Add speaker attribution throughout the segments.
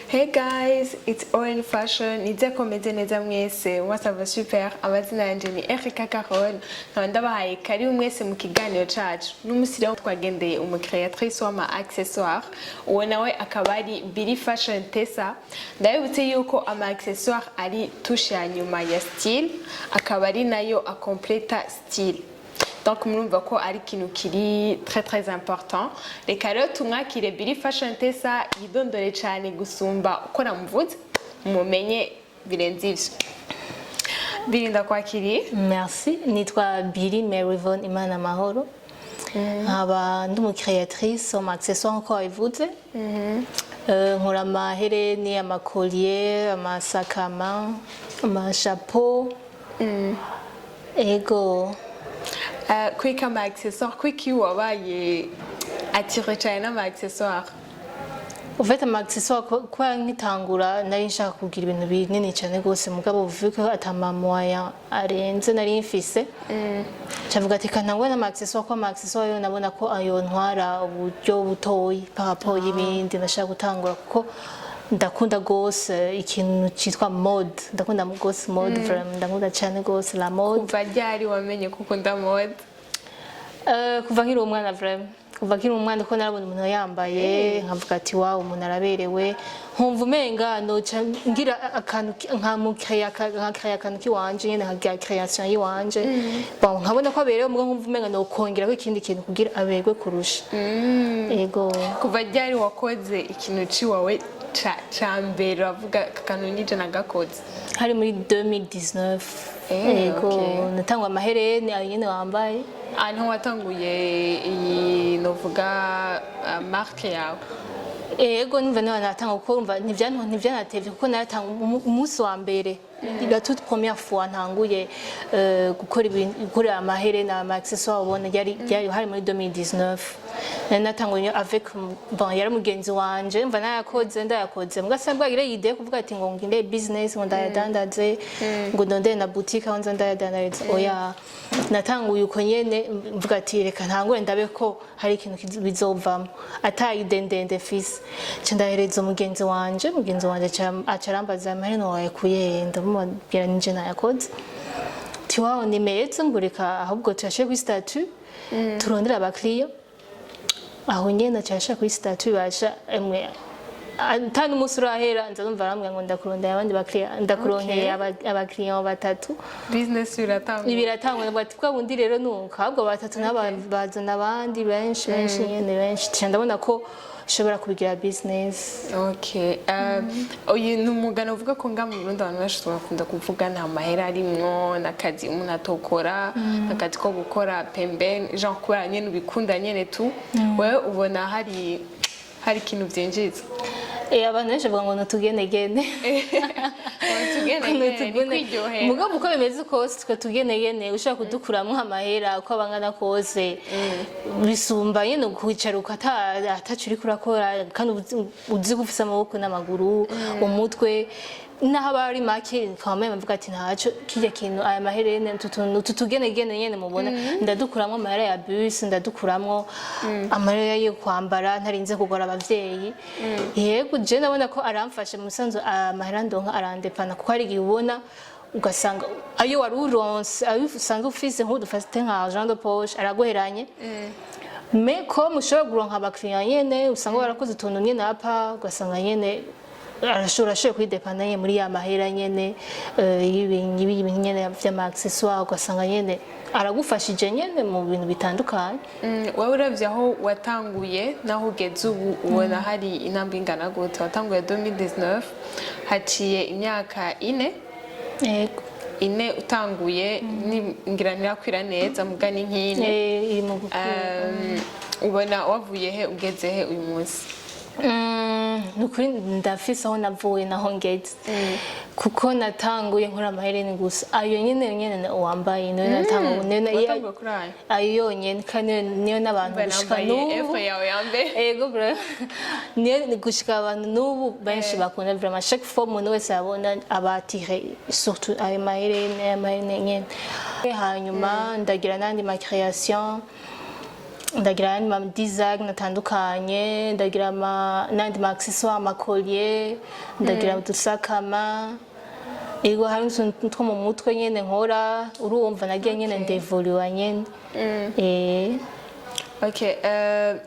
Speaker 1: Hey guys, it's Billie Fashion. Nizeye ko meze neza mwese. Mwasa va super. Amazina yanje ni Erika Carole. Ndabahaye karibu mwese mu kiganiro cacu. N'umusire twagendeye umukreatrice w'ama accessoires. Uwo nawe akaba ari Billie Fashion Tessa. Ndabibutse yuko ama accessoires ari touche ya nyuma ya style, akaba ari nayo acompleta style. Donc murumva ko ari ikintu kiri très important. Reka rero tumwakire Billie Fashion Tessa yidondore cyane gusumba uko namuvuze mumenye birenze ivyo. Birinda kwakiri.
Speaker 2: Merci. Nitwa Billie Merivon Imana Mahoro. Nkaba ndi umukreatrice mu accessoires nko wabivuze. Nkora amahereni, amacollier, amasakama, amashapeau. Ego.
Speaker 1: Kwika ama accessoires, kwiki wabaye attiré cyane n'ama accessoires?
Speaker 2: En fait ama accessoires kwa nkitangura nari nshaka kugira ibintu binini cyane gose mugabo uvuga ko atamamoya arenze nari mfise. Cavuga ati kanangwe n'ama accessoires ko ama accessoires yo nabona ko ayo ntwara uburyo butoyi par rapport y'ibindi nashaka gutangura kuko ndakunda gose ikintu cyitwa mode, ndakunda gose mode vraiment, ndakunda cyane gose la mode.
Speaker 1: Kuva ryari wamenye ko ukunda mode?
Speaker 2: Kuva nkiri umwana vraiment, kuva nkiri umwana ko narabona umuntu yambaye nkavuga ati wow umuntu araberewe, nkumva umenga no ngira akantu nkamukreya akantu kiwanje nyene nkagira création yiwanje. Bon nkabona ko aberewe mugabo nkumva umenga no kongera ko ikindi kintu kugira aberwe kurusha. Ego.
Speaker 1: Kuva ryari wakoze ikintu ciwawe chambere avuga kantu nije nagakoze?
Speaker 2: Hari muri 2019. Ego natangwa amahereni ayene wambaye.
Speaker 1: Anho watanguye iyi novuga marque yawe?
Speaker 2: Ego niva natanga uko umva ntivyanatevye kuko naratanga umunsi wa mbere. La toute première fois ntanguye gukora amahereni ama accessoires ubona yari hari muri 2019. Natanguye avec bon yari mugenzi wanje mva ndayakoze mugasabwa ire idea kuvuga ati ngo nginde business ngo ndayadandaze ngo ndonde na boutique aho ndayadandaza oya natanguye uko nyene mvuga ati reka ntangure ndabe ko hari ikintu bizovamo atayidendende fisi ndahereza mugenzi wanje acarambaza amahera wawe kuyenda mubwira nije nayakoze tiwaho ni meze ngurika ahubwo tuyashe kuri statut turondera abakiriya aho nyene cyasha kuri statut basha emwe atani musurahera nzumva ramwe ngo ndakurondera abandi bakiriya ndakuronkeye abakiriya batatu
Speaker 1: business
Speaker 2: biratangwa ngo ati kwa bundi rero nuko ahubwo batatu n'abazana abandi benshi nyene ndabona ko shobora kubigira business.
Speaker 1: Okay. Uyu numugano uvuga ko nga mu Burundi abantu benshi bakunda kuvuga nta mahera arimwo nakazi umuntu atokora nakazi ko gukora pembeni Jean kubera nyene ubikunda nyene tu wewe ubona hari ikintu byinjiza?
Speaker 2: Abantu benshi bavuga ngo nutugenegene. Mugabo uko bimeze kose twe tugenegene ushaka kudukuramwo amahera uko abangana kose bisumba nyene kwicara atacuri kurakora kandi uzi gufisa amaboko n'amaguru umutwe naho bari make kamwe bavuga ati ntaco kijya kintu aya maherene tutugenegene nyene mubona ndadukuramwo amahera ya bus ndadukuramwo amahera yo kwambara ntarinze kugora abavyeyi. Yego je nabona ko aramfashe musanzo amahera ndonka arandepana kuko ari gibona ugasanga ayo waruronse ayo usanzwe ufise nk'udufate nka Jean de Poche aragoheranye. Mais ko mushobora guronka abakiriya nyene usanga barakoze utuntu nyene apa ugasanga nyene arashobora kwidepana nyene muri ya mahera nyene y'ibintu nyene vy'ama accessoires ugasanga nyene aragufashije nyene mu bintu bitandukanye.
Speaker 1: Wewe uravye aho watanguye naho ugeze ubu ubona hari intambwe ingana gute? Watanguye 2019 haciye imyaka 4.
Speaker 2: Yego
Speaker 1: 4 utanguye ngira nirakwira neza mugani nk'ine.
Speaker 2: Iri mu
Speaker 1: ubona wavuye he ugeze he uyu munsi?
Speaker 2: Nukuri ndafise aho navuye naho ngeze kuko natanguye nkora amahereni gusa ayo nyene wambaye niyo natanguye ayo yonyene kandi niyo n'abantu gushika n'ubu ego bro niyo gushika abantu n'ubu benshi bakunda vraiment chaque fois umuntu wese abona abatire surtout ayo mahereni nyene hanyuma ndagira nandi ma création ndagira ama design atandukanye, ndagira n'andi ma accessoires, ama collier, ndagira udusakama. Ego hari utuntu two mu mutwe nyene nkora, urumva nagiye nyene ndevoluwa nyene.
Speaker 1: Okay,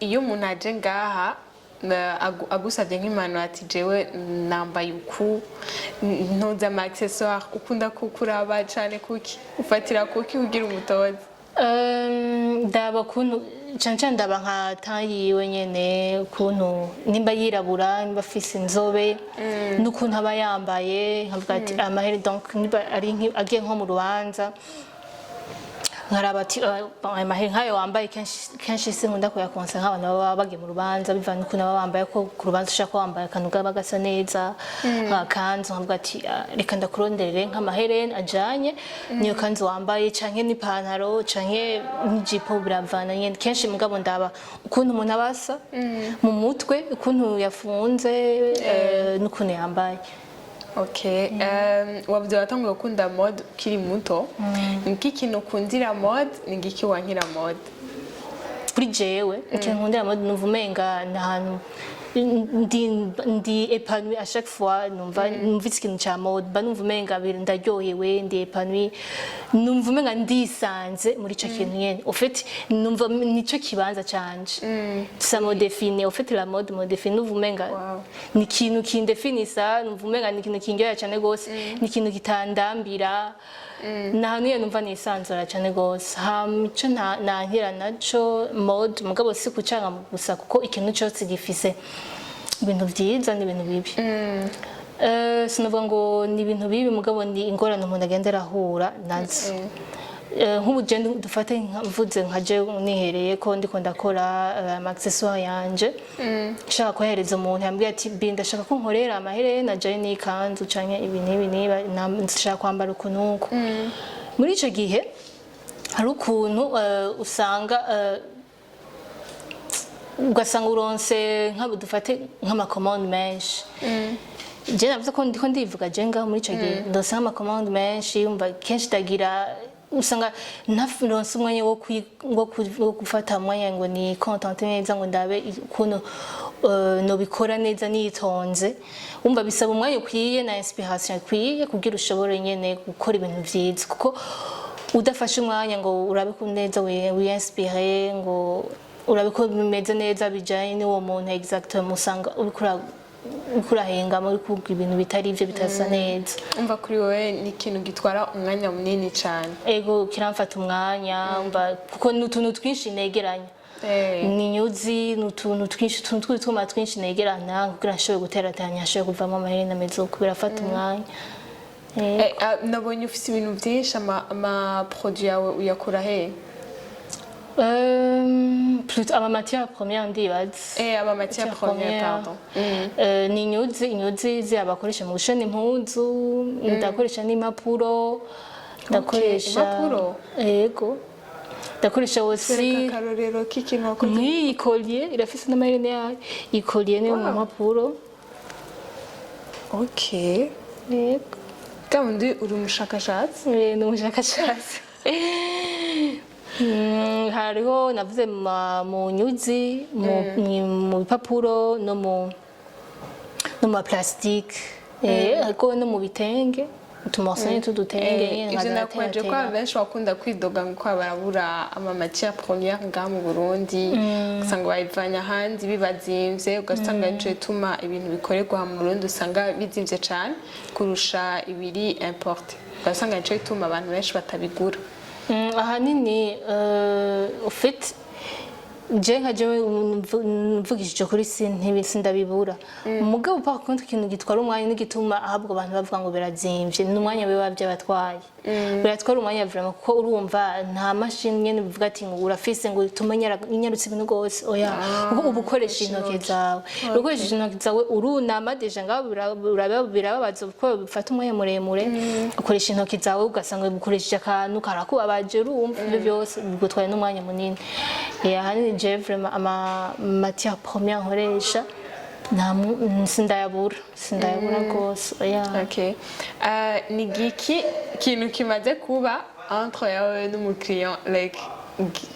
Speaker 1: iyo umuntu aje ngaha agusabye nk'impano ati jewe nambaye uku ntoza ama accessoires ukunda kukuraba cyane kuki ufatira kuki ugira umutoza?
Speaker 2: Ndaba kuntu cyane ndaba nka tayiwe nyene kuntu nimba yirabura nimba afise inzobe n'ukuntu aba yambaye nkavuga ati amahere donc niba ari agiye nko mu rubanza nkaraba ati amahere nkayo wambaye kenshi sinkunda kuyakonsa nk'abantu baba bagiye mu rubanza bivana n'ukuntu baba bambaye ko ku rubanza ushaka wambaye akantu gaba gasa neza kanzu nkavuga ati reka ndakuronderere nk'amahereni ajanye niyo kanzu wambaye canke n'ipantaro canke n'ijipo biravana nyene kenshi mugabo ndaba ukuntu umuntu abasa mu mutwe ukuntu yafunze n'ukuntu yambaye.
Speaker 1: Okay, wavuze watanguye gukunda mode ukiri muto, niki kintu ukundira mode ningiki wankira mode?
Speaker 2: Kuri jewe ikintu nkundira mode numva umenga n'ahantu ndi épanoui à chaque fois numva ikintu ca mode ba numva umenga ndaryohewe ndi épanoui numva umenga ndisanze muri ico kintu nyene au fait numva nico kibanza canje ça me définit au fait la mode me définit numva umenga ni ikintu kindefinisa numva umenga ni ikintu kindyohera cane gose ni ikintu kitandambira nahantu nyene numva nisanzura cane gose ico nankira naco mode mugabo si kucanga gusa kuko ikintu cyose gifise ibintu vyiza n'ibintu bibi. Sinavuga ngo ni ibintu bibi mugabo ni ingorane umuntu agenda arahura nazo. Nk'ubu je dufate mvuze nkaje nihereye ko ndiko ndakora ama accessoires yanje nshaka kohereza umuntu yambwiye ati ndashaka ko nkorera amaherena je n'ikanzu canke ibintu niba nshaka kwambara ukunuko. Muri ico gihe hari ukuntu usanga ugasanga uronse nk'abo dufate nk'amacommande menshi je navuze ko ndiko ndivuga je ngaho muri ico gihe ndose nk'amacommande menshi umva kenshi ndagira usanga nafuronse umwanya wo gufata umwanya ngo ni contente neza ngo ndabe ukuntu nobikora neza nitonze umva bisaba umwanya ukwiye na inspiration ikwiye kugira ushobore nyene gukora ibintu vyiza kuko udafashe umwanya ngo urabe ko neza wiinspire ngo urabe ko bimeze neza bijanye n'uwo muntu exactement usanga ukurahenga muri kuvuga ibintu bitari ivyo bitasa neza.
Speaker 1: Umva kuri wowe ni ikintu gitwara umwanya munini cyane?
Speaker 2: Ego kiramfata umwanya umva kuko n'utuntu twinshi negeranya ni nyuzi n'utuntu twinshi tw'utwuma twinshi negerana kugira nshobore guterateranya nshobore kuvamo amaherena meza uko birafata umwanya.
Speaker 1: Nabonye ufite ibintu byinshi ama produit yawe uyakura he?
Speaker 2: Plutôt ama matière première ndibaza.
Speaker 1: Ama matière première pardon.
Speaker 2: Ni inyuzi z'abakoresha mu gushona impuzu, ndakoresha n'impapuro, ndakoresha
Speaker 1: impapuro.
Speaker 2: Yego. Ndakoresha aussi
Speaker 1: karorero k'ikintu wakoze.
Speaker 2: Ni collier, irafise n'amaherena yayo. Collier ni mu mpapuro.
Speaker 1: Okay.
Speaker 2: Yego.
Speaker 1: Kandi uri umushakashatsi?
Speaker 2: Ni umushakashatsi. Hariho navuze mu nyuzi mu bipapuro no mu plastique ariko no mu bitenge utumorceaux tudutenge
Speaker 1: ivyo nakwaje ko abenshi bakunda kwidoga ngo barabura ama matière première ngaha mu Burundi usanga bayivanya hanze bibazimvye ugasanga nico ituma ibintu bikorerwa mu Burundi usanga bizimvye cane kurusha ibiri importe ugasanga nico ituma abantu benshi batabigura.
Speaker 2: Ahanini ufite je nka jewe mvugishije kuri sindabibura umugabo pa konti ikintu gitwara umwanya n'igituma ahabwo abantu bavuga ngo birazimvye n'umwanya biba by'abatwaye biratwara umwanya vraiment kuko urumva nta machine nyene bivuga ati ngo urafise ngo tumenya inyarutse ibintu gose oya ubu ukoresha intoke zawe ukoresha intoke zawe urunama deja ngaho birababaza kuko bifata umwanya muremure ukoresha intoke zawe ugasanga ukoresheje akantu karakubabaje urumva ibyo byose bigutwaye n'umwanya munini yani je vraiment ama matière première nkoresha sindayabura gose oya.
Speaker 1: Okay, ni giki kintu kimaze kuba entre yawe n'umukiriya like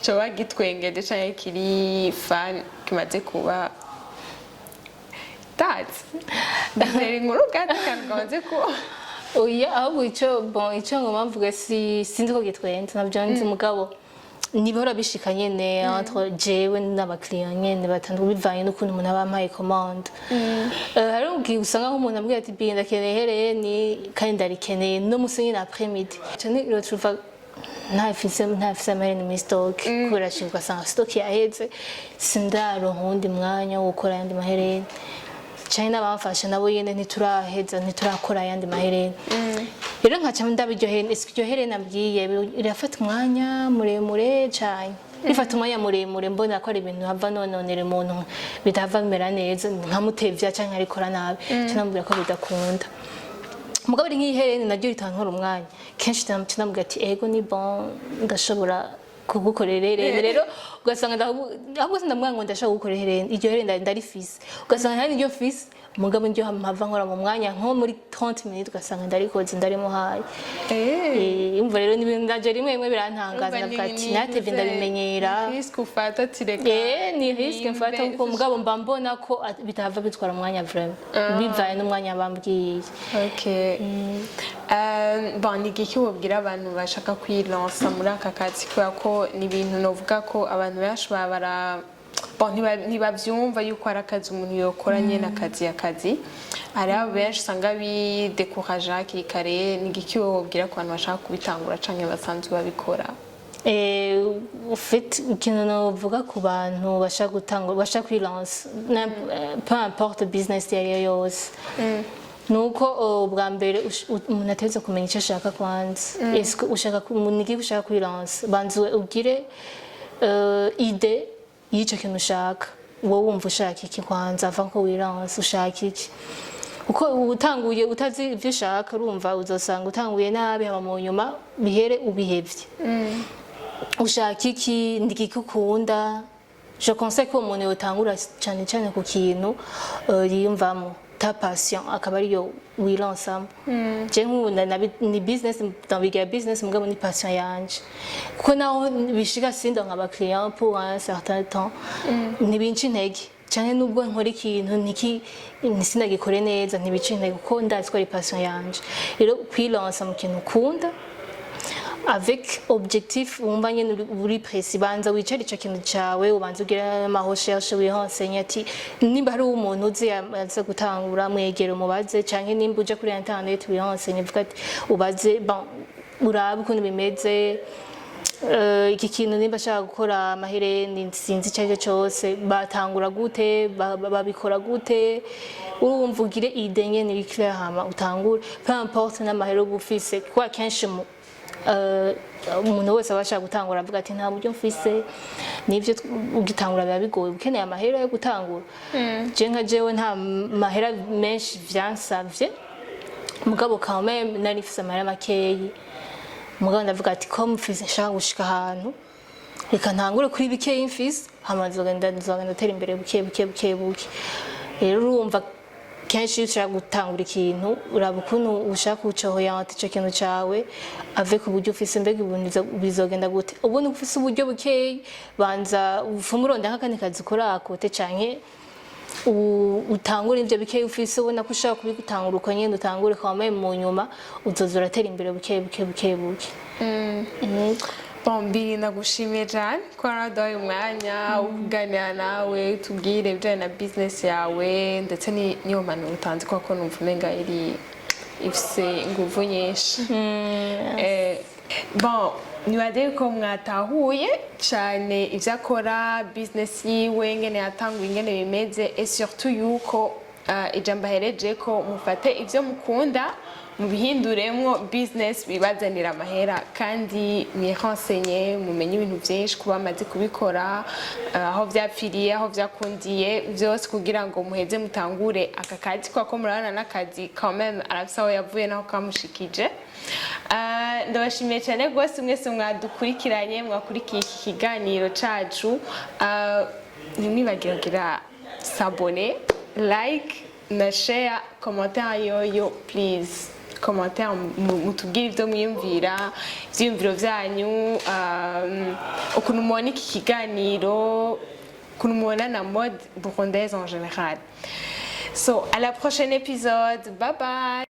Speaker 1: coba gitwengeje canke kiri fan kimaze kuba that's ndizera inkuru bwate kantu kamaze kuba
Speaker 2: oya ahubwo ico ngoma mvuga sinzi ko gitwenze navyo nzi mugabo nibora bishika nyene entre jewe n'abakiriya nyene batandukanye bivanye n'ukuntu umuntu aba ampaye commande hari ubwiye usanga nk'umuntu ambwira ati bi ndakeneye hereni kandi ndarikeneye no musi nyine après midi cyane retrouva ntafise amareni muri stock kubera shinga ugasanga stock yaheze sindaronka uwundi mwanya wo gukora ayandi mahereni cyane n'abamfasha nabo yene ntiturakora ayandi mahereni rero nkaca ndabiryo hereni iryo hereni nabwiye irafata umwanya muremure cyane bifata umwanya muremure mbona ko ari ibintu hava nononera umuntu bitava bimera neza nkamutevya cyangwa arikora nabi cyane ko bidakunda mugabo ri nk'ihereni naryo ritankora umwanya kenshi namubwira ati ego ni bon ndashobora kugukorera rero ugasanga ahubwo ndamwanga ngo ndashaka gukorera hereni iryo hereni ndarifise ugasanga hari iryo fise mugabo njyo mpava nkora mu mwanya nko muri 30 minutes ugasanga ndarikoze ndarimuhaye umva rero n'ibintu ndaje rimwe birantangaza navuga ati natevye ndabimenyera
Speaker 1: risk ufata tireka
Speaker 2: ni risk mfata kuko mugabo mba mbona ko bitava bitwara umwanya vraiment bivaye n'umwanya bambwiye
Speaker 1: okay bon ni giki wobwira abantu bashaka kwilansa muri aka kazi ko ni ibintu novuga ko abantu benshi babara ntibabyumva yuko ari akazi umuntu yokora nyene akazi ari abo benshi usanga bidekuraje hakiri kare ni giki wobwira ku bantu bashaka kubitangura canke basanzwe babikora
Speaker 2: ufite ikintu novuga ku bantu bashaka gutangura bashaka kwilansa peu importe business yariyo yose nuko bwa mbere umuntu ateze kumenya icyo ashaka kwanza est-ce ushaka umuntu ushaka kwilansa banzwe ugire ide yico kintu ushaka wowe wumva ushaka iki kwanza ava ko wiranse ushaka iki uko utanguye utazi ibyo ushaka urumva uzosanga utanguye nabi haba mu nyuma bihere ubihevye ushaka iki ndikikukunda je conseille ko umuntu yotangura cyane cyane ku kintu yiyumvamo ta passion akaba ariyo wilansamo je nkunda ni business ndabigira business mugabo ni passion yanje kuko naho bishika sinda nkaba client pour un certain temps nibinci intege cyane nubwo nkora ikintu sinagikore neza ntibici intege kuko ndazi ko ari passion yanje rero kwilansa mu kintu ukunda avec objectif wumva nyene uri précis banza wicare ico kintu cawe ubanza ugira ama recherche wirenseigner ati nimba hari umuntu uzi yaza gutangura mwegere mubaze canke nimba uje kuri internet wirenseigner vuga ati ubaze bon urabe ukuntu bimeze iki kintu nimba ashaka gukora amahereni sinzi icyo cyose batangura gute babikora gute urumva ugire ide nyene bikira hama utangure peu importe n'amahero gufise kwa kenshi umuntu wese abashaka gutangura avuga ati nta buryo mfise nivyo ugitangura biba bigoye ukeneye amahera yo gutangura je nka jewe nta mahera menshi vyansavye mugabo quand même narifise amahera makeyi mugabo ndavuga ati ko mfise nshaka gushika ahantu reka ntangure kuri bikeyi mfise hama nzogenda tera imbere buke rero urumva kenshi ushaka gutangura ikintu uraba ukuntu ushaka kucohoyanta ico kintu cawe avec uburyo ufise mbega ibintu bizogenda gute ubone ufise uburyo bukeyi banza ufumuronda nk'akandi kazi ukora akote canke utangura ivyo bikeyi ufise ubona ko ushaka kubigutangura uko nyene utangure kwamaye mu nyuma uzoza uratera imbere buke
Speaker 1: Bombi nagushimiye cyane ko waraduhaye umwanya wo kuganira nawe tubwire ibijyanye na business yawe ndetse n'iyo mpanuro utanze kuko numva umenga ifise inguvu nyinshi bon nibaze ko mwatahuye cyane ivyo akora business yiwe ngene yatanguye ingene bimeze et surtout yuko ijambo ahereje ko mufate ivyo mukunda mubihinduremwo business bibazanira amahera kandi mwirenseigner mumenye ibintu byinshi kuba amaze kubikora aho vyapfiriye aho vyakundiye byose kugira ngo muheze mutangure aka kazi kwako murabana n'akazi quand même arafise aho yavuye naho kamushikije ndabashimiye cyane rwose mwese mwadukurikiranye mwakurikiye iki kiganiro cacu ntimwibagire s'abonner like na share commentaire yoyo please commentaire mutubwire ivyo mwiyumvira ivyiyumviro vyanyu ukuntu mubona iki kiganiro ukuntu mubona na mode burundaise en général. So à la prochaine épisode, bye bye.